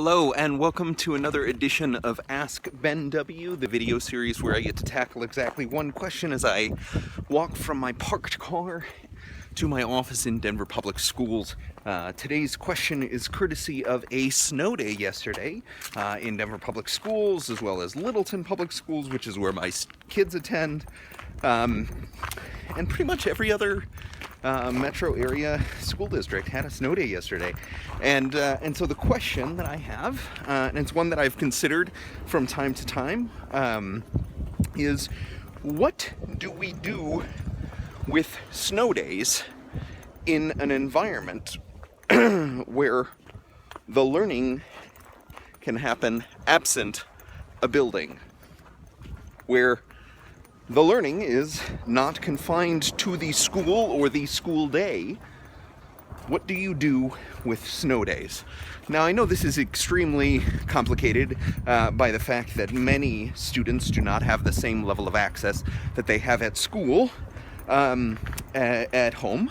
Hello and welcome to another edition of Ask Ben W, the video series where I get to tackle exactly one question as I walk from my parked car to my office in Denver Public Schools. Today's question is courtesy of a snow day yesterday in Denver Public Schools, as well as Littleton Public Schools, which is where my kids attend, and pretty much every other metro area school district had a snow day yesterday. And so the question that I have, and it's one that I've considered from time to time, is what do we do with snow days in an environment where the learning can happen absent a building, where the learning is not confined to the school or the school day? What do you do with snow days? Now, I know this is extremely complicated by the fact that many students do not have the same level of access that they have at school, at home,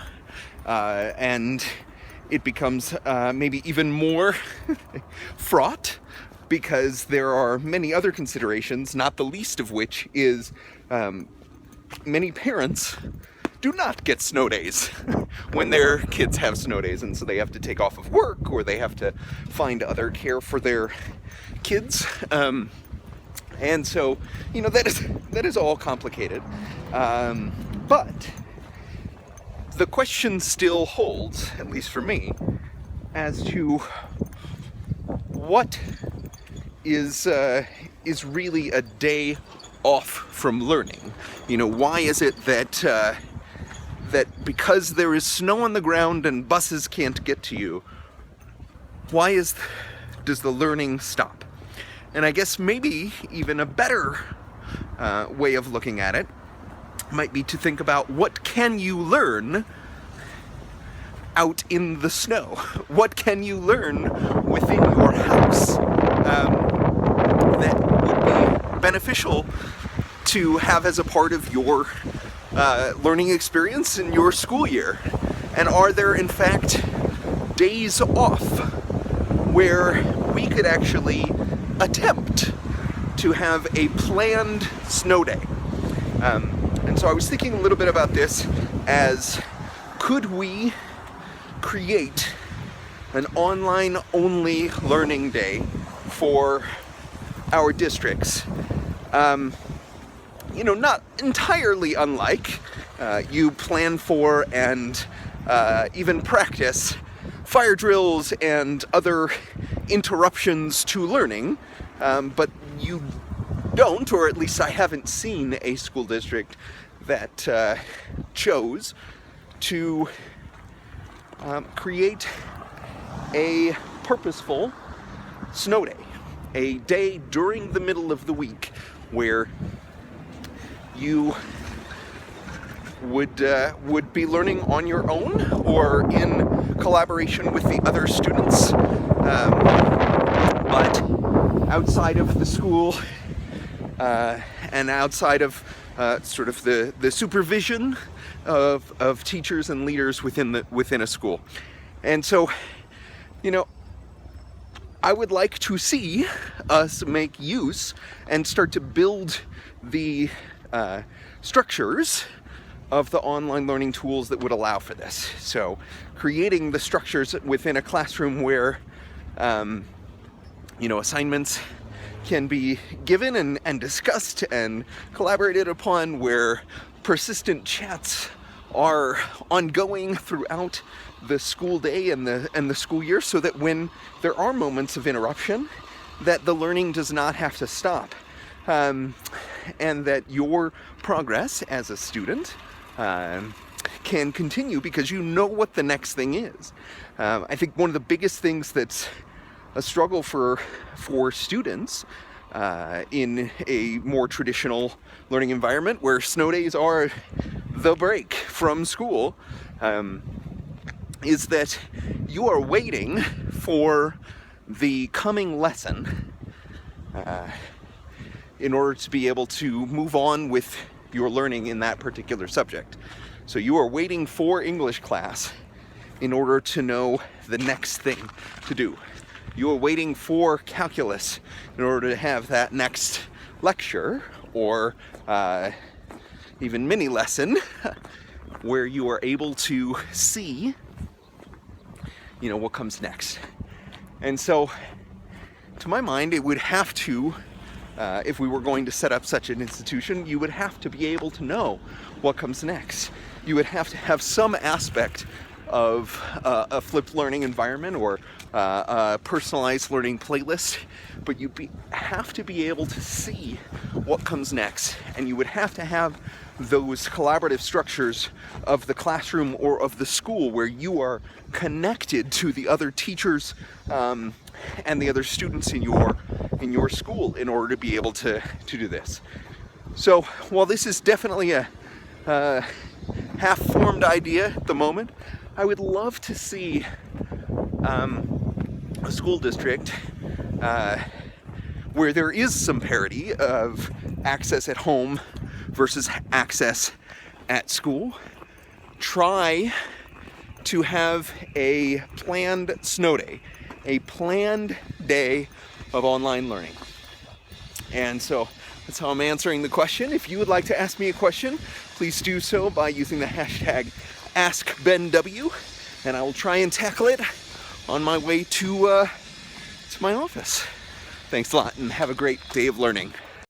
and it becomes maybe even more fraught because there are many other considerations, not the least of which is many parents do not get snow days when their kids have snow days, and so they have to take off of work or they have to find other care for their kids. And so, you know, that is all complicated. But the question still holds, at least for me, as to what is really a day off from learning. You know, why is it that that because there is snow on the ground and buses can't get to you, does the learning stop? And I guess maybe even a better way of looking at it might be to think about what can you learn out in the snow? What can you learn within your house that would be beneficial to have as a part of your learning experience in your school year? And are there in fact days off where we could actually attempt to have a planned snow day? And so I was thinking a little bit about this as, could we create an online only learning day for our districts? You know, not entirely unlike you plan for and even practice fire drills and other interruptions to learning, but you don't, or at least I haven't seen a school district that chose to create a purposeful snow day, a day during the middle of the week where you would be learning on your own or in collaboration with the other students, but outside of the school and outside of sort of the supervision of teachers and leaders within a school. And so, you know, I would like to see us make use and start to build the structures of the online learning tools that would allow for this. So creating the structures within a classroom where you know, assignments can be given and discussed and collaborated upon, where persistent chats are ongoing throughout the school day and the school year, so that when there are moments of interruption, that the learning does not have to stop, and that your progress as a student can continue because you know what the next thing is. I think one of the biggest things that's a struggle for students in a more traditional learning environment where snow days are the break from school, is that you are waiting for the coming lesson in order to be able to move on with your learning in that particular subject. So you are waiting for English class in order to know the next thing to do. you are waiting for calculus in order to have that next lecture or even mini lesson where you are able to see, you know, what comes next. And so, to my mind, it would have to, if we were going to set up such an institution, you would have to be able to know what comes next. You would have to have some aspect of a flipped learning environment or a personalized learning playlist, but you have to be able to see what comes next, and you would have to have those collaborative structures of the classroom or of the school where you are connected to the other teachers and the other students in your school in order to be able to do this. So while this is definitely a half-formed idea at the moment, I would love to see a school district where there is some parity of access at home versus access at school. Try to have a planned snow day, a planned day of online learning. And so that's how I'm answering the question. If you would like to ask me a question, please do so by using the hashtag AskBenW, and I will try and tackle it on my way to my office. Thanks a lot, and have a great day of learning.